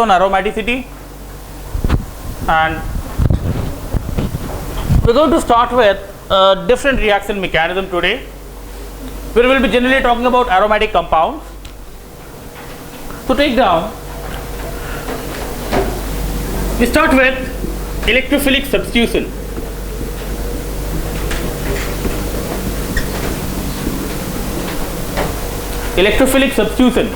on aromaticity, and we're going to start with a different reaction mechanism today, where we will be generally talking about aromatic compounds. To take down, we start with electrophilic substitution. Electrophilic substitution.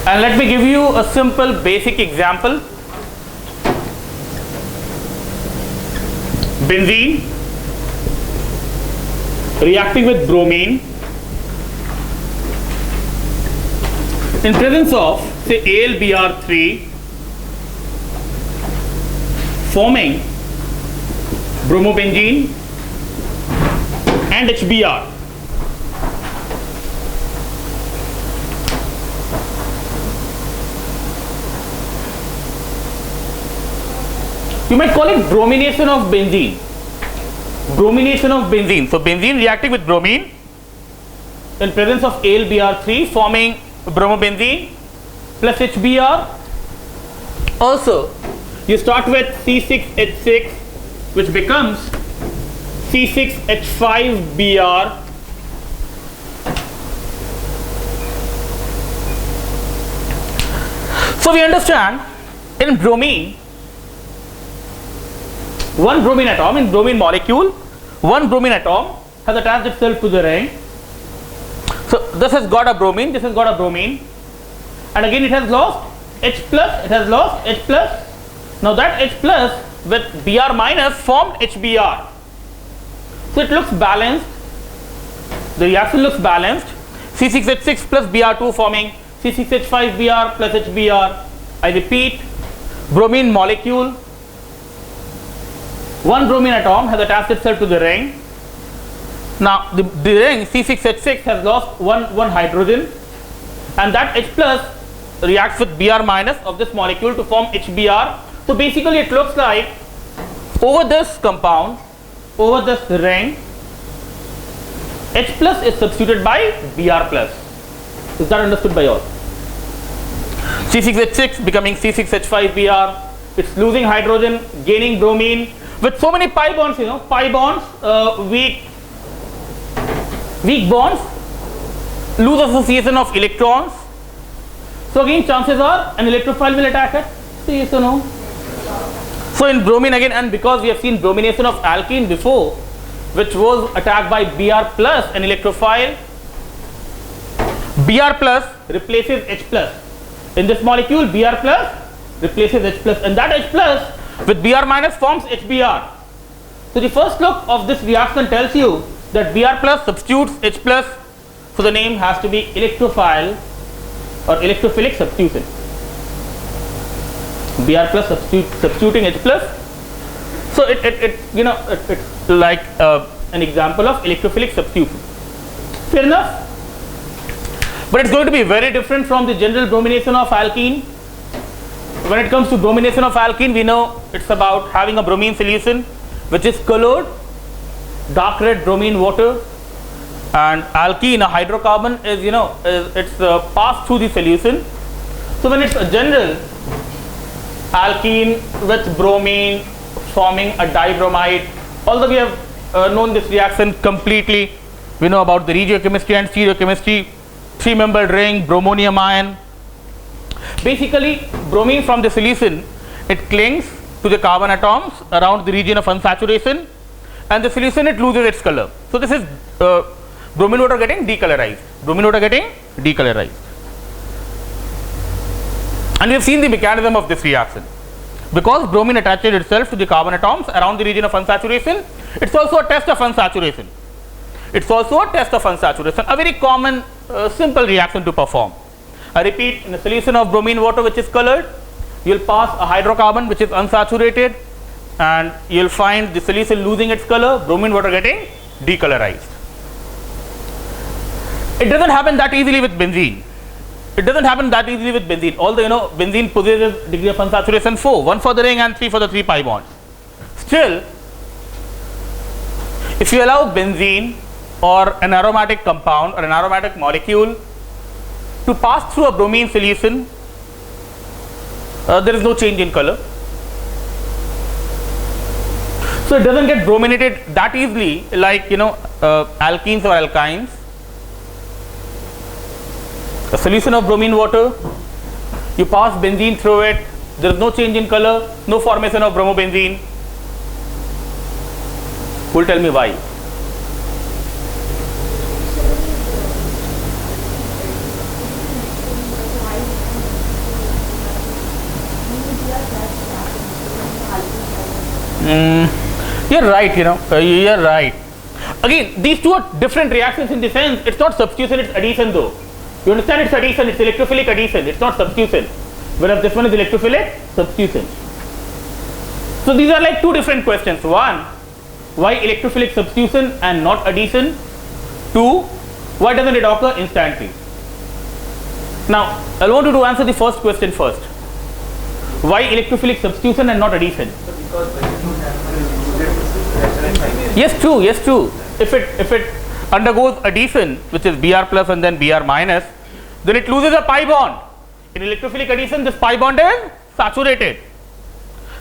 And let me give you a simple basic example. Benzene reacting with bromine in presence of say AlBr3 forming bromobenzene and HBr. You might call it bromination of benzene. Bromination of benzene. So benzene reacting with bromine in presence of AlBr3 forming bromobenzene plus HBr. Also, you start with C6H6, which becomes C6H5Br. So we understand in bromine, one bromine atom in bromine molecule, one bromine atom has attached itself to the ring. So this has got a bromine, this has got a bromine, and again it has lost H plus, it has lost H plus. Now that H plus with Br minus formed HBr. So it looks balanced, the reaction looks balanced. C6H6 plus Br2 forming C6H5Br plus HBr. I repeat, bromine molecule, one bromine atom has attached itself to the ring. Now the ring C6H6 has lost one hydrogen, and that H plus reacts with Br minus of this molecule to form HBr. So basically it looks like over this compound, over this ring, H plus is substituted by Br plus. Is that understood by all? C6H6 becoming C6H5Br. It's losing hydrogen, gaining bromine. With so many pi bonds, pi bonds, weak bonds, loose association of electrons. So again, chances are an electrophile will attack it. So yes or no? So in bromine again, and because we have seen bromination of alkene before, which was attacked by Br plus, an electrophile, Br plus replaces H plus. In this molecule, Br plus replaces H plus, and that H plus with Br minus forms HBr. So the first look of this reaction tells you that Br plus substitutes H plus, so the name has to be electrophile or electrophilic substitution. Br plus substituting H plus. So it's like an example of electrophilic substitution. Fair enough? But it's going to be very different from the general bromination of alkene. When it comes to bromination of alkene, we know it's about having a bromine solution which is colored dark red bromine water, and alkene, a hydrocarbon, is it's passed through the solution. So when it's a general alkene with bromine forming a dibromide, although we have known this reaction completely, we know about the regiochemistry and stereochemistry, three-membered ring, bromonium ion. Basically, bromine from the solution, it clings to the carbon atoms around the region of unsaturation, and the solution, it loses its color. So this is bromine water getting decolorized. Bromine water getting decolorized. And we have seen the mechanism of this reaction. Because bromine attaches itself to the carbon atoms around the region of unsaturation, it's also a test of unsaturation. It's also a test of unsaturation, a very common simple reaction to perform. I repeat, in a solution of bromine water which is colored, you will pass a hydrocarbon which is unsaturated, and you will find the solution losing its color, bromine water getting decolorized. It doesn't happen that easily with benzene. It doesn't happen that easily with benzene. Although benzene possesses degree of unsaturation 4, 1 for the ring and 3 for the 3 pi bonds. Still, If you allow benzene or an aromatic compound or an aromatic molecule to pass through a bromine solution, there is no change in color. So it doesn't get brominated that easily like alkenes or alkynes. A solution of bromine water, you pass benzene through it, there is no change in color, no formation of bromobenzene. Who will tell me why? You're right, you're right. Again, these two are different reactions in the sense it's not substitution, it's addition though. You understand, it's addition, it's electrophilic addition, it's not substitution. Whereas this one is electrophilic substitution. So these are like two different questions. One, why electrophilic substitution and not addition? Two, why doesn't it occur instantly? Now, I want you to answer the first question first. Why electrophilic substitution and not addition? Yes, true. Yes, true. If it undergoes addition, which is Br plus and then Br minus, then it loses a pi bond. In electrophilic addition, this pi bond is saturated.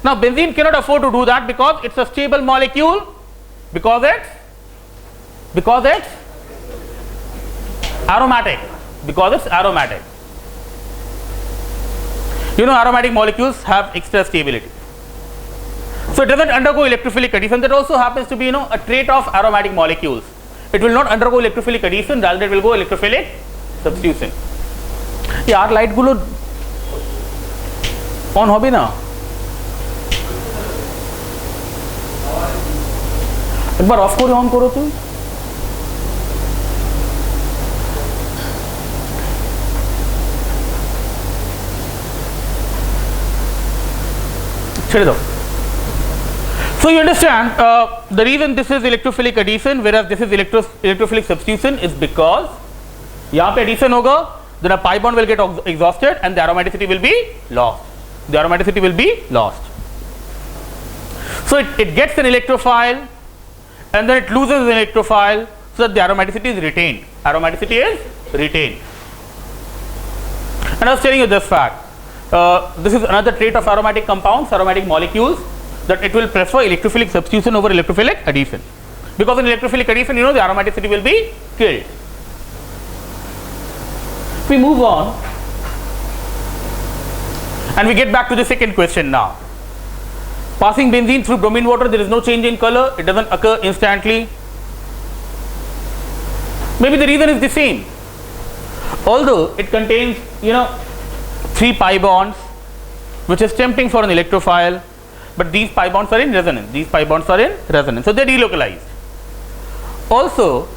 Now, benzene cannot afford to do that because it's a stable molecule, because it's aromatic. Because it's aromatic. Aromatic molecules have extra stability. So it doesn't undergo electrophilic addition. That also happens to be a trait of aromatic molecules. It will not undergo electrophilic addition, rather it will go electrophilic substitution. यार light Gulo on होबे ना एक बार of करो on करो तुम छेड़ दो. So you understand the reason this is electrophilic addition whereas this is electrophilic substitution is because यहाँ पे addition होगा, then a pi bond will get exhausted and the aromaticity will be lost. The aromaticity will be lost. So it gets an electrophile and then it loses an electrophile so that the aromaticity is retained. Aromaticity is retained. And I was telling you this fact. This is another trait of aromatic compounds, aromatic molecules, that it will prefer electrophilic substitution over electrophilic addition. Because in electrophilic addition, the aromaticity will be killed. We move on and we get back to the second question now. Passing benzene through bromine water, there is no change in color, it doesn't occur instantly. Maybe the reason is the same. Although it contains, 3 pi bonds, which is tempting for an electrophile, but these pi bonds are in resonance. These pi bonds are in resonance, so they are delocalized. Also,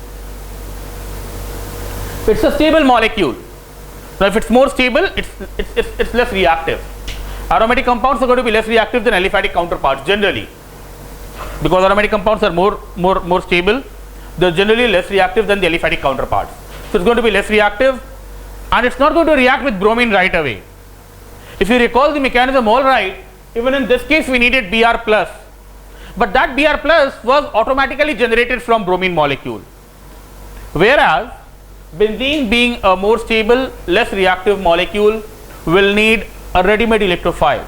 it's a stable molecule. Now, if it's more stable, it's less reactive. Aromatic compounds are going to be less reactive than aliphatic counterparts generally, because aromatic compounds are more stable. They are generally less reactive than the aliphatic counterparts. So it's going to be less reactive, and it's not going to react with bromine right away. If you recall the mechanism, all right, even in this case we needed Br plus, but that Br plus was automatically generated from bromine molecule, whereas benzene being a more stable, less reactive molecule will need a ready-made electrophile.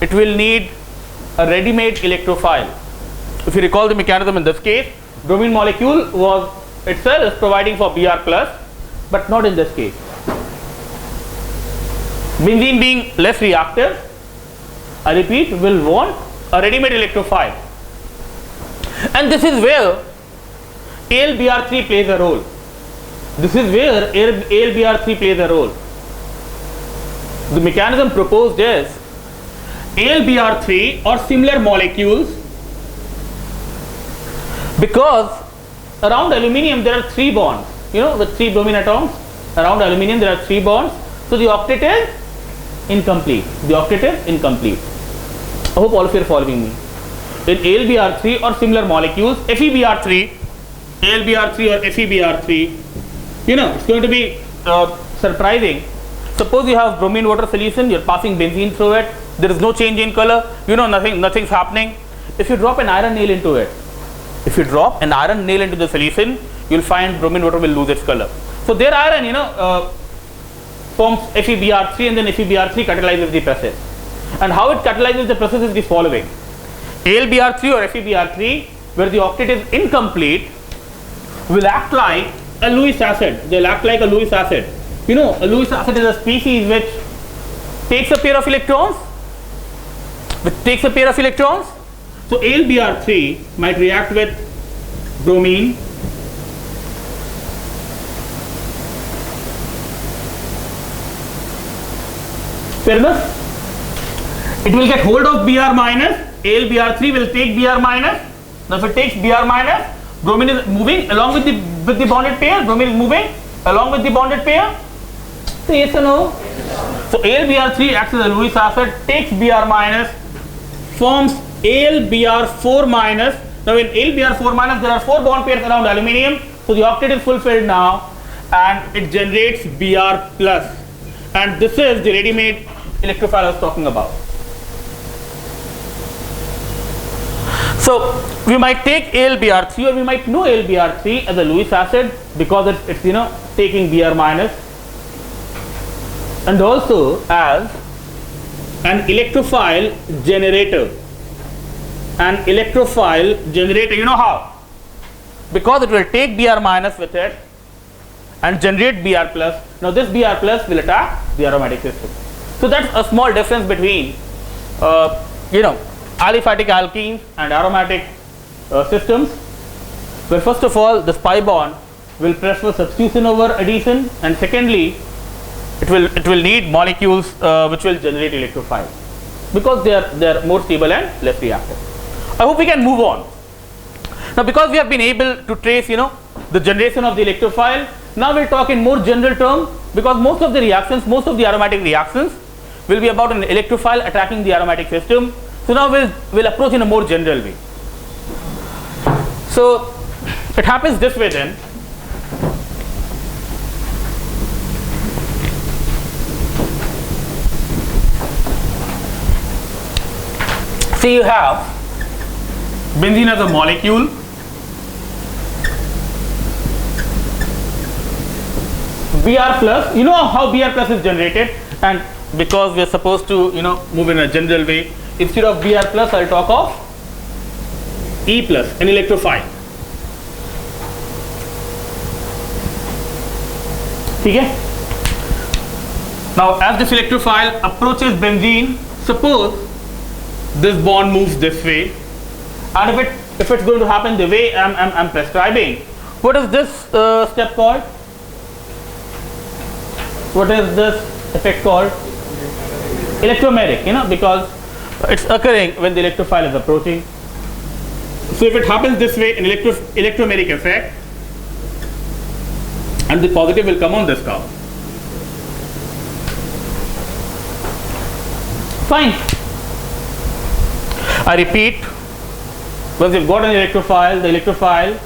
It will need a ready-made electrophile. If you recall the mechanism in this case, bromine molecule was itself providing for Br plus, but not in this case. Benzene being less reactive, I repeat, will want a ready-made electrophile, and this is where AlBr3 plays a role. This is where AlBr3 plays a role. The mechanism proposed is AlBr3 or similar molecules, because around aluminium there are 3 bonds. The 3 bromine atoms around aluminium, there are 3 bonds. So the octet is incomplete. The octet is incomplete. I hope all of you are following me. In AlBr3 or similar molecules, FeBr3, AlBr3 or FeBr3, it's going to be surprising. Suppose you have bromine water solution, you're passing benzene through it, there is no change in color, nothing's happening. If you drop an iron nail into it, If you drop an iron nail into the solution, you will find bromine water will lose its color. So their iron, forms FeBr3, and then FeBr3 catalyzes the process. And how it catalyzes the process is the following: AlBr3 or FeBr3, where the octet is incomplete, will act like a Lewis acid. They'll act like a Lewis acid. A Lewis acid is a species which takes a pair of electrons. So AlBr3 might react with bromine, fair enough. It will get hold of Br minus. AlBr3 will take Br minus. Now if it takes Br minus, bromine is moving along with the bonded pair. Bromine is moving along with the bonded pair. So yes or no? So AlBr3 acts as a Lewis acid, takes Br minus, forms AlBr4 minus. Now in AlBr4 minus, there are 4 bond pairs around aluminium. So the octet is fulfilled now, and it generates Br plus. And this is the ready-made electrophile I was talking about. So we might take AlBr3, or we might know AlBr3 as a Lewis acid because it's taking Br minus, and also as an electrophile generator. You know how? Because it will take Br minus with it and generate Br plus. Now this Br plus will attack the aromatic system. So that's a small difference between aliphatic alkenes and aromatic systems, where first of all this pi bond will prefer substitution over addition, and secondly it will need molecules which will generate electrophile because they are more stable and less reactive. I hope we can move on. Now because we have been able to trace the generation of the electrophile, now we'll talk in more general term, because most of the aromatic reactions will be about an electrophile attacking the aromatic system. So now we'll approach in a more general way. So it happens this way then. See, you have benzene as a molecule. Br plus, you know how Br plus is generated, and because we are supposed to move in a general way, instead of Br plus I'll talk of E plus, an electrophile. Okay? Now as this electrophile approaches benzene, suppose this bond moves this way, and if it's going to happen the way I'm prescribing, what is this step called? What is this effect called? Electromeric, because it's occurring when the electrophile is approaching. So if it happens this way, an electromeric effect, and the positive will come on this curve. Fine. I repeat, once you've got an electrophile, the electrophile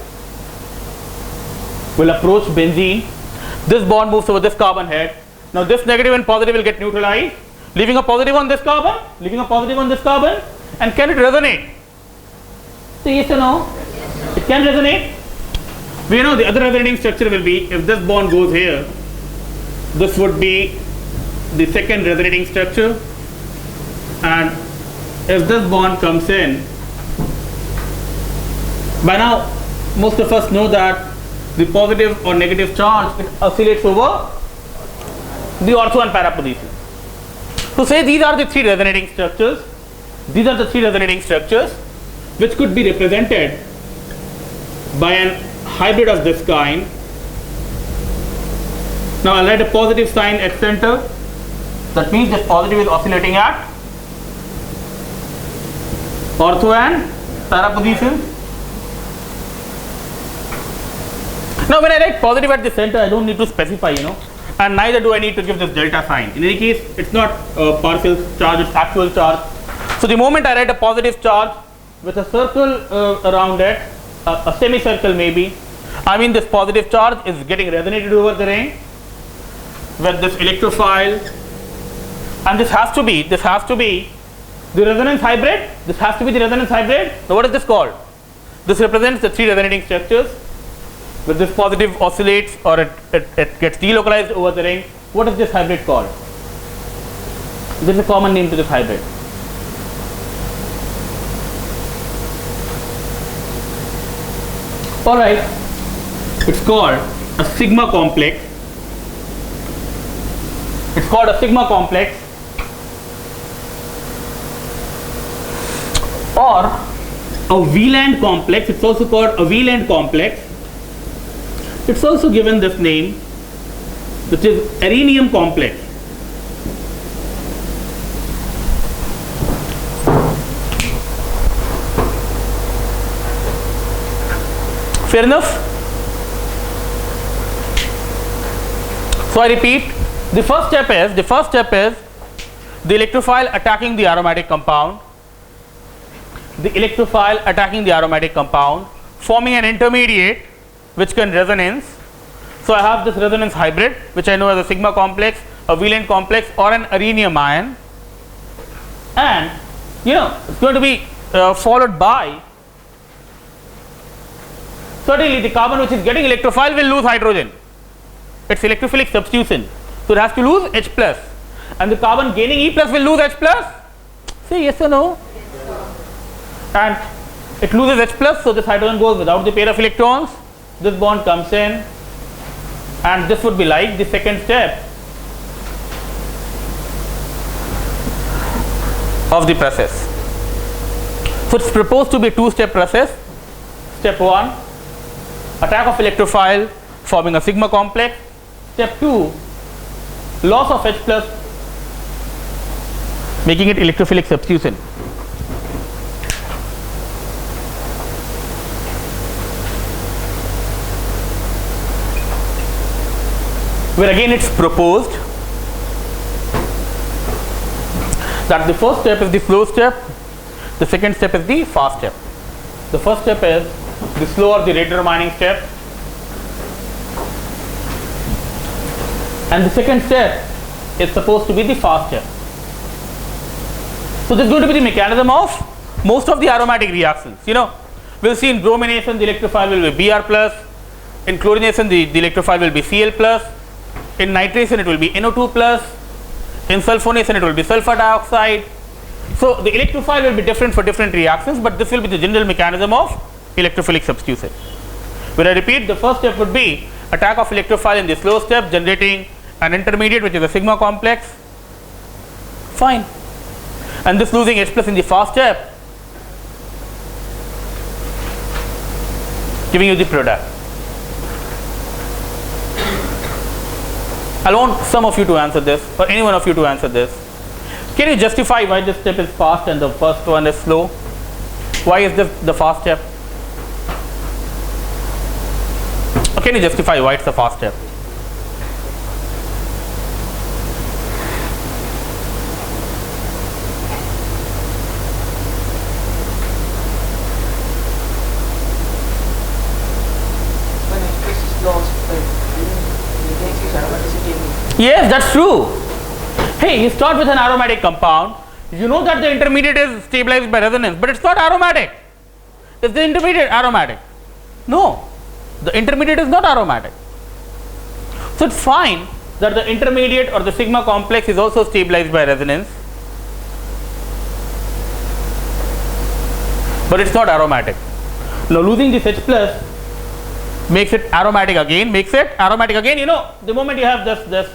will approach benzene. This bond moves over this carbon head. Now this negative and positive will get neutralized, leaving a positive on this carbon, and can it resonate? So yes or no? Yes. It can resonate. We know the other resonating structure will be, if this bond goes here, this would be the second resonating structure, and if this bond comes in, by now most of us know that the positive or negative charge, it oscillates over the ortho and para position. So say these are the three resonating structures. These are the three resonating structures which could be represented by an hybrid of this kind. Now I'll write a positive sign at center. That means this positive is oscillating at ortho and para position. Now when I write positive at the center, I don't need to specify, and neither do I need to give this delta sign. In any case, it's not partial charge, it's actual charge. So the moment I write a positive charge with a circle around it, a semicircle maybe, I mean this positive charge is getting resonated over the ring with this electrophile, and this has to be the resonance hybrid. Now what is this called? This represents the 3 resonating structures. When this positive oscillates or it gets delocalized over the ring, what is this hybrid called? There is a common name to this hybrid. Alright, it's called a sigma complex. It's called a sigma complex or a Wieland complex. It's also called a Wieland complex. It's also given this name, which is Arrhenium complex. Fair enough? So I repeat, the first step is the electrophile attacking the aromatic compound. The electrophile attacking the aromatic compound, forming an intermediate which can resonance. So I have this resonance hybrid, which I know as a sigma complex, a Wieland complex, or an Arrhenium ion, and it's going to be followed by, certainly the carbon which is getting electrophile will lose hydrogen. It's electrophilic substitution, so it has to lose H plus, and the carbon gaining E plus will lose H plus. Say yes or no? And it loses H plus, so this hydrogen goes without the pair of electrons. This bond comes in, and this would be like the second step of the process. So it's proposed to be a 2-step process. Step 1, attack of electrophile forming a sigma complex. Step 2, loss of H plus, making it electrophilic substitution. Where again it's proposed that the first step is the slow step, the second step is the fast step. The first step is the slow or the rate determining step, and the second step is supposed to be the fast step. So this is going to be the mechanism of most of the aromatic reactions. We'll see in bromination the electrophile will be Br plus, in chlorination the electrophile will be Cl plus, in nitration it will be NO2 plus, in sulfonation it will be sulfur dioxide. So the electrophile will be different for different reactions, but this will be the general mechanism of electrophilic substitution. When I repeat, the first step would be attack of electrophile in the slow step, generating an intermediate which is a sigma complex. Fine. And this losing H plus in the fast step, giving you the product. I want some of you to answer this, or any one of you to answer this. Can you justify why this step is fast and the first one is slow? Why is this the fast step? Or can you justify why it's the fast step? Yes, that's true. Hey, you start with an aromatic compound. You know that the intermediate is stabilized by resonance, but it's not aromatic. Is the intermediate aromatic? No, the intermediate is not aromatic. So it's fine that the intermediate or the sigma complex is also stabilized by resonance, but it's not aromatic. Now losing this H plus makes it aromatic again, the moment you have this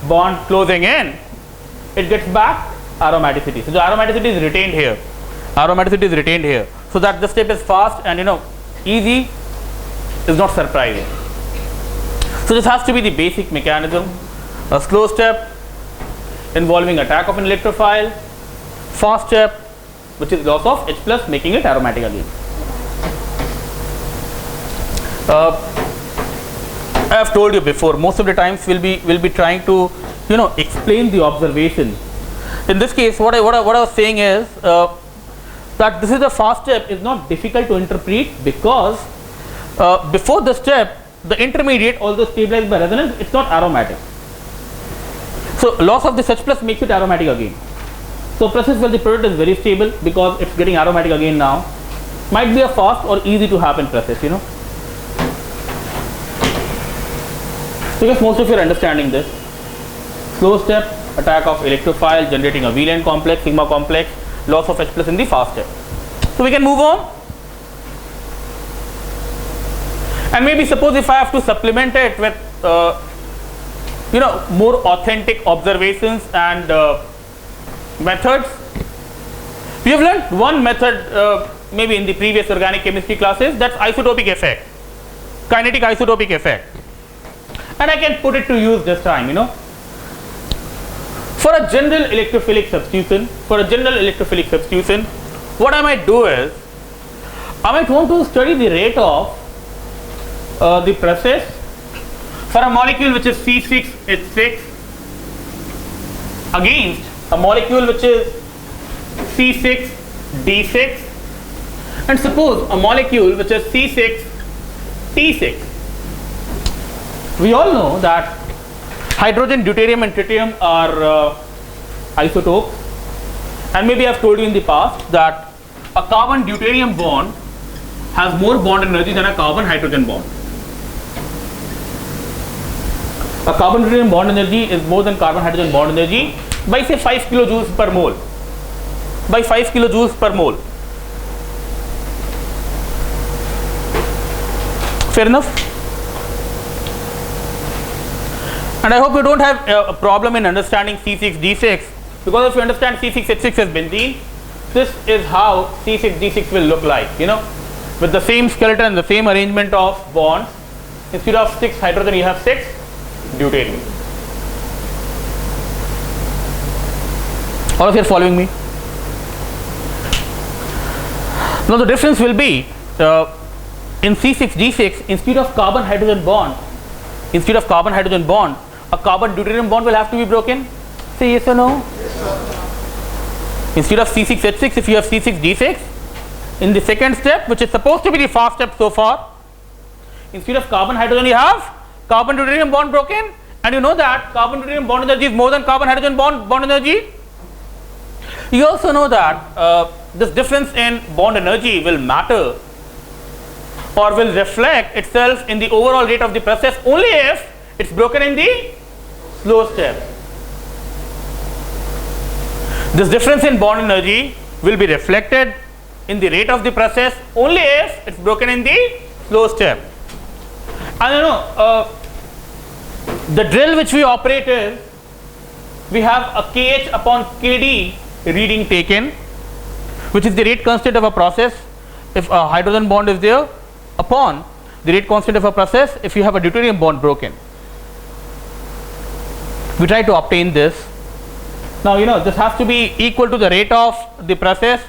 bond closing in, it gets back aromaticity. So the aromaticity is retained here. So that the step is fast and easy is not surprising. So this has to be the basic mechanism. A slow step involving attack of an electrophile, fast step which is loss of H plus, making it aromatic again. I have told you before, most of the times we'll be trying to explain the observation. In this case, what I was saying is that this is the fast step is not difficult to interpret, because before the step the intermediate, although stabilized by resonance, it's not aromatic. So loss of this H plus makes it aromatic again. So process where the product is very stable because it's getting aromatic again now. might be a fast or easy to happen process, you know. Because most of you are understanding this. Slow step, attack of electrophile, generating a V-lane complex, sigma complex, loss of H plus in the fast step. So we can move on. And maybe suppose if I have to supplement it with you know, more authentic observations and methods. We have learned one method maybe in the previous organic chemistry classes, that's isotopic effect, kinetic isotopic effect, and I can put it to use this time, you know. For a general electrophilic substitution, what I might do is I might want to study the rate of the process for a molecule which is C6H6 against a molecule which is C6D6, and suppose a molecule which is C6T6. We all know that hydrogen, deuterium and tritium are isotopes, and maybe I have told you in the past that a carbon deuterium bond has more bond energy than a carbon hydrogen bond. A carbon deuterium bond energy is more than carbon hydrogen bond energy by say 5 kilojoules per mole. By 5 kilojoules per mole. Fair enough? And I hope you don't have a problem in understanding C6D6, because if you understand C6H6 as benzene, this is how C6D6 will look like, you know, with the same skeleton, the same arrangement of bonds. Instead of 6 hydrogen, you have 6 deuterium. All of you are following me? Now the difference will be in C6D6, instead of carbon hydrogen bond, a carbon deuterium bond will have to be broken. Say yes or no? Yes, sir. Instead of C6H6, if you have C6D6, in the second step, which is supposed to be the fast step so far, instead of carbon hydrogen you have carbon deuterium bond broken, and you know that carbon deuterium bond energy is more than carbon hydrogen bond energy. You also know that this difference in bond energy will matter or will reflect itself in the overall rate of the process only if it's broken in the slow step. This difference in bond energy will be reflected in the rate of the process only if it's broken in the slow step. And you know, the drill which we operate is, we have a Kh upon Kd reading taken, which is the rate constant of a process if a hydrogen bond is there, upon the rate constant of a process if you have a deuterium bond broken. We try to obtain this. Now you know this has to be equal to the rate of the process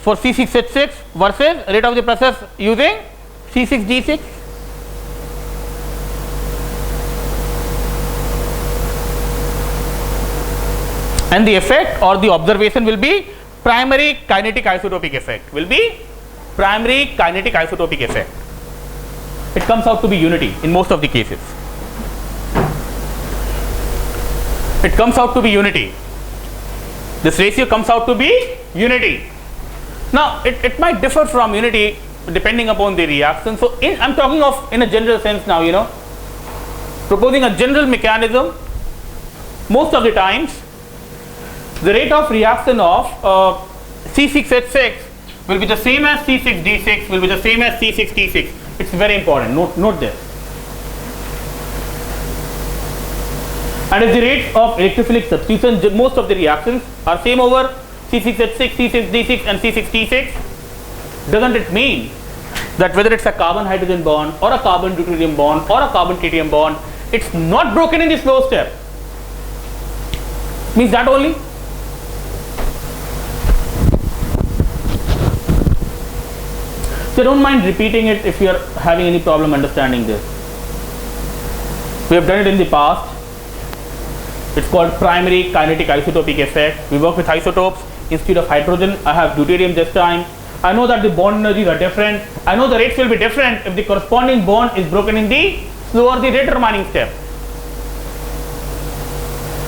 for C6H6 versus rate of the process using C6D6. And the effect or the observation will be primary kinetic isotopic effect. It comes out to be unity in most of the cases. This ratio comes out to be unity. Now it might differ from unity depending upon the reaction. So I'm talking of in a general sense now, you know, proposing a general mechanism. Most of the times the rate of reaction of C6H6 will be the same as C6D6, will be the same as C6T6. It's very important. Note this. And if the rate of electrophilic substitution, most of the reactions are same over C6H6, C6D6 and C6T6, doesn't it mean that whether it's a carbon hydrogen bond or a carbon deuterium bond or a carbon tritium bond, it's not broken in the slow step? Means that only? So don't mind repeating it if you are having any problem understanding this. We have done it in the past. It's called primary kinetic isotopic effect. We work with isotopes. Instead of hydrogen, I have deuterium this time. I know that the bond energies are different. I know the rates will be different if the corresponding bond is broken in the slow or the rate determining step.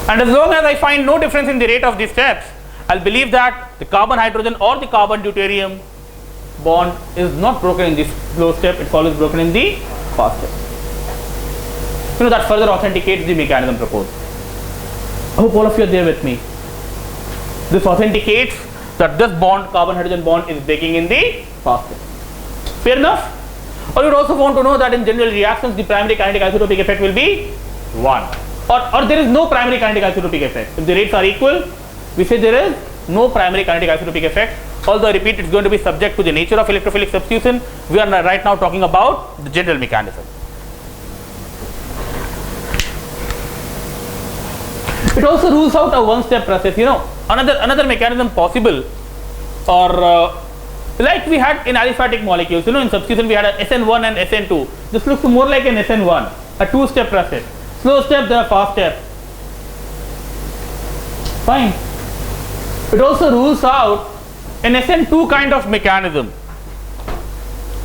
And as long as I find no difference in the rate of these steps, I'll believe that the carbon hydrogen or the carbon deuterium bond is not broken in this slow step, it's always broken in the fast step. That further authenticates the mechanism proposed. I hope all of you are there with me. This authenticates that this bond, carbon-hydrogen bond, is breaking in the fast step. Fair enough? Or you would also want to know that in general reactions, the primary kinetic isotopic effect will be 1. Or there is no primary kinetic isotopic effect. If the rates are equal, we say there is no primary kinetic isotopic effect. Although I repeat, it's going to be subject to the nature of electrophilic substitution. We are right now talking about the general mechanism. It also rules out a one-step process. Another mechanism possible, or like we had in aliphatic molecules. In substitution we had a SN1 and SN2. This looks more like an SN1, a two-step process. Slow step, then a fast step. Fine. It also rules out an SN2 kind of mechanism.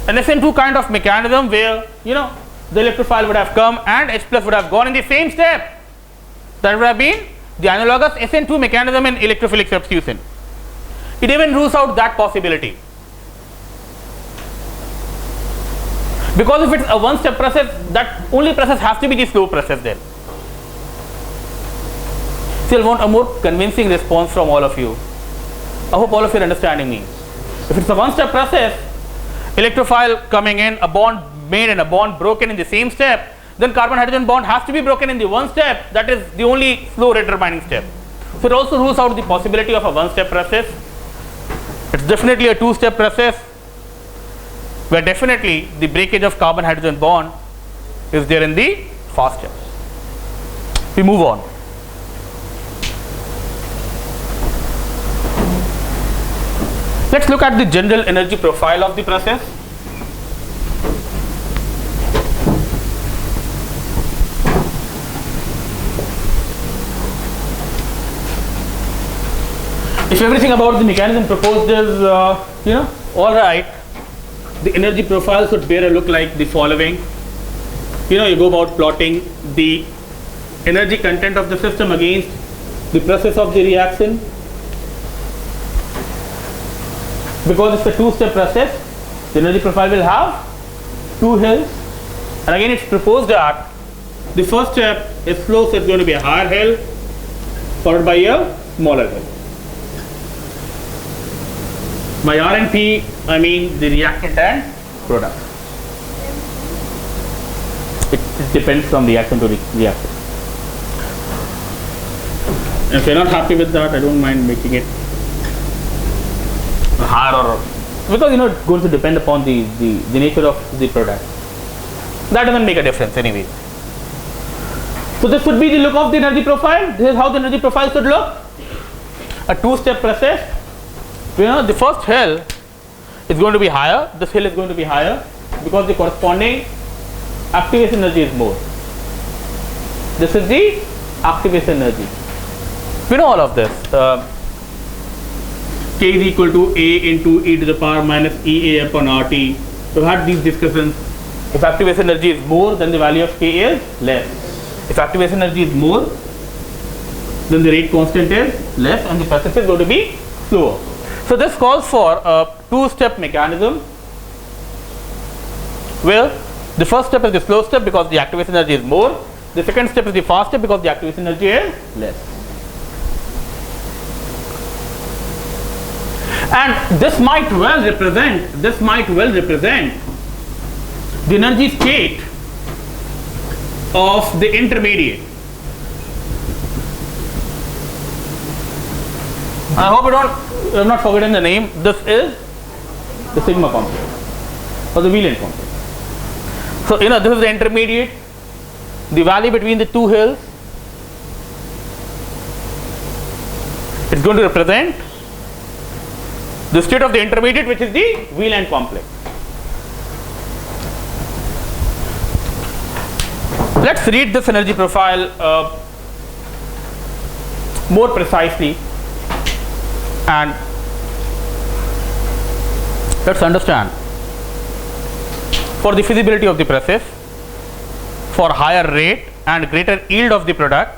An SN2 kind of mechanism where the electrophile would have come and H plus would have gone in the same step. That would have been the analogous SN2 mechanism in electrophilic substitution. It even rules out that possibility. Because if it's a one-step process, that only process has to be the slow process then. So you'll want a more convincing response from all of you. I hope all of you are understanding me. If it's a one-step process, electrophile coming in, a bond made and a bond broken in the same step, then carbon-hydrogen bond has to be broken in the one step. That is the only slow rate determining step. So it also rules out the possibility of a one-step process. It's definitely a two-step process, where definitely the breakage of carbon-hydrogen bond is there in the fast step. We move on. Let's look at the general energy profile of the process. If everything about the mechanism proposed is all right, the energy profile should bear a look like the following. You go about plotting the energy content of the system against the process of the reaction. Because it's a two-step process, the energy profile will have two hills. And again, it's proposed that the first step is slow, so it's going to be a higher hill followed by a smaller hill. By R and P, I mean the reactant and product. It depends from reaction to reaction. If you're not happy with that, I don't mind making it higher, because it's going to depend upon the nature of the product. That doesn't make a difference anyway. So this would be the look of the energy profile. This is how the energy profile should look. A two-step process. The first hill is going to be higher. This hill is going to be higher because the corresponding activation energy is more. This is the activation energy. We know all of this. K is equal to A into e to the power minus EA upon RT. We've had these discussions. If activation energy is more, then the value of K is less. If activation energy is more, then the rate constant is less and the process is going to be slower. So this calls for a two-step mechanism where the first step is the slow step because the activation energy is more. The second step is the fast step because the activation energy is less. And this might well represent the energy state of the intermediate. I hope I'm not forgetting the name. This is the sigma complex or the Wheeland complex. So this is the intermediate, the valley between the two hills. It's going to represent the state of the intermediate, which is the Wheeland complex. Let's read this energy profile more precisely and let's understand. For the feasibility of the process, for higher rate and greater yield of the product,